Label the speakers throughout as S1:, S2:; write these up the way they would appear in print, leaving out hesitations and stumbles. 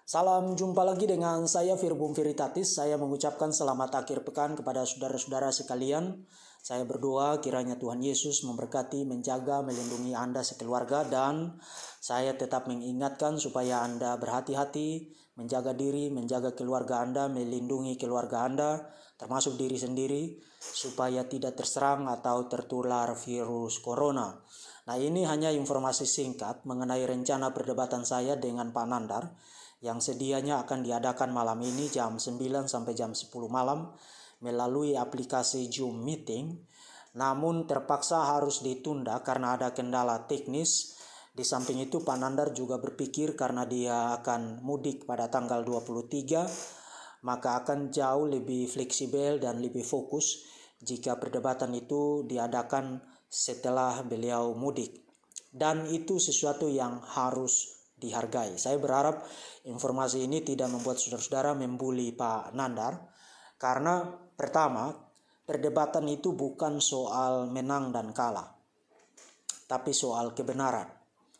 S1: Salam jumpa lagi dengan saya Verbum Veritatis. Saya mengucapkan selamat akhir pekan kepada saudara-saudara sekalian. Saya berdoa kiranya Tuhan Yesus memberkati, menjaga, melindungi Anda sekeluarga, dan saya tetap mengingatkan supaya Anda berhati-hati, menjaga diri, menjaga keluarga Anda, melindungi keluarga Anda, termasuk diri sendiri, supaya tidak terserang atau tertular virus corona. Nah, ini hanya informasi singkat mengenai rencana perdebatan saya dengan Pak Nandar yang sedianya akan diadakan malam ini jam 9 sampai jam 10 malam melalui aplikasi Zoom Meeting, namun terpaksa harus ditunda karena ada kendala teknis. Di samping itu Pak Nandar juga berpikir karena dia akan mudik pada tanggal 23, maka akan jauh lebih fleksibel dan lebih fokus jika perdebatan itu diadakan setelah beliau mudik. Dan itu sesuatu yang harus dihargai. Saya berharap informasi ini tidak membuat saudara-saudara membuli Pak Nandar, karena pertama, perdebatan itu bukan soal menang dan kalah, tapi soal kebenaran.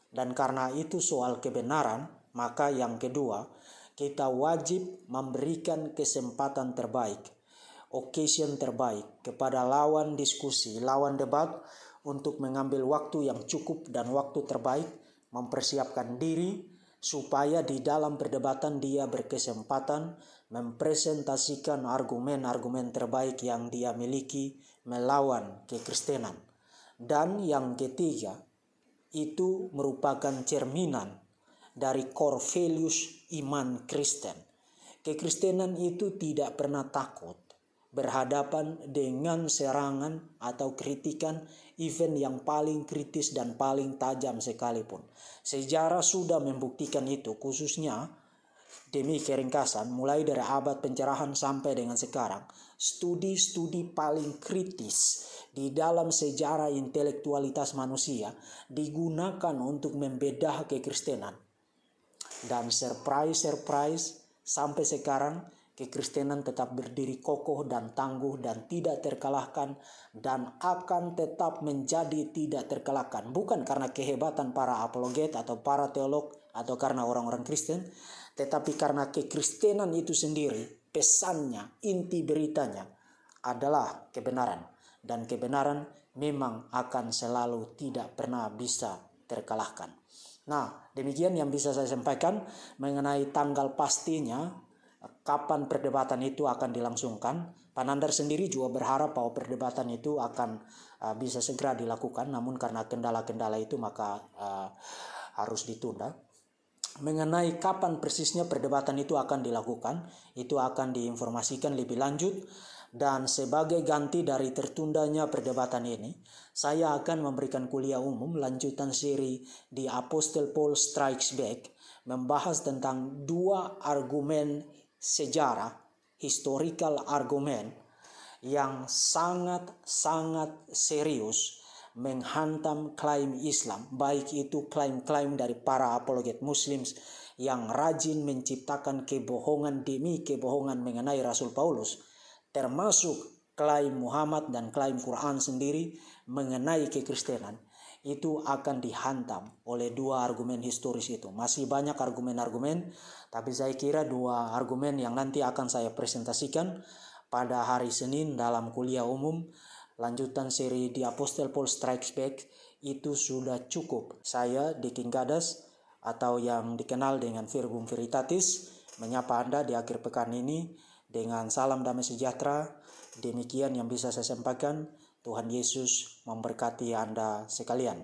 S1: Dan karena itu soal kebenaran, maka yang kedua, kita wajib memberikan kesempatan terbaik, occasion terbaik kepada lawan diskusi, lawan debat untuk mengambil waktu yang cukup dan waktu terbaik, mempersiapkan diri supaya di dalam perdebatan dia berkesempatan mempresentasikan argumen-argumen terbaik yang dia miliki melawan kekristenan. Dan yang ketiga, itu merupakan cerminan dari core values iman Kristen. Kekristenan itu tidak pernah takut berhadapan dengan serangan atau kritikan, event yang paling kritis dan paling tajam sekalipun. Sejarah sudah membuktikan itu, khususnya demi keringkasan mulai dari abad pencerahan sampai dengan sekarang. Studi-studi paling kritis di dalam sejarah intelektualitas manusia digunakan untuk membedah kekristenan. Dan surprise sampai sekarang kekristenan tetap berdiri kokoh dan tangguh dan tidak terkalahkan, dan akan tetap menjadi tidak terkalahkan. Bukan karena kehebatan para apologet atau para teolog atau karena orang-orang Kristen, tetapi karena kekristenan itu sendiri, pesannya, inti beritanya adalah kebenaran. Dan kebenaran memang akan selalu tidak pernah bisa terkalahkan. Nah, demikian yang bisa saya sampaikan mengenai tanggal pastinya kapan perdebatan itu akan dilangsungkan. Pak Nandar sendiri juga berharap bahwa perdebatan itu akan bisa segera dilakukan, namun karena kendala-kendala itu maka harus ditunda. Mengenai kapan persisnya perdebatan itu akan dilakukan, itu akan diinformasikan lebih lanjut. Dan sebagai ganti dari tertundanya perdebatan ini, saya akan memberikan kuliah umum lanjutan seri The Apostle Paul Strikes Back, membahas tentang dua argumen sejarah, historical argument yang sangat serius menghantam klaim Islam, baik itu klaim-klaim dari para apologet Muslims yang rajin menciptakan kebohongan demi kebohongan mengenai Rasul Paulus, termasuk klaim Muhammad dan klaim Quran sendiri mengenai kekristenan. Itu akan dihantam oleh dua argumen historis itu. Masih banyak argumen-argumen, tapi saya kira dua argumen yang nanti akan saya presentasikan pada hari Senin dalam kuliah umum lanjutan seri The Apostle Paul Strikes Back itu sudah cukup. Saya Diking Gadas atau yang dikenal dengan Verbum Veritatis menyapa Anda di akhir pekan ini dengan salam damai sejahtera. Demikian yang bisa saya sampaikan. Tuhan Yesus memberkati Anda sekalian.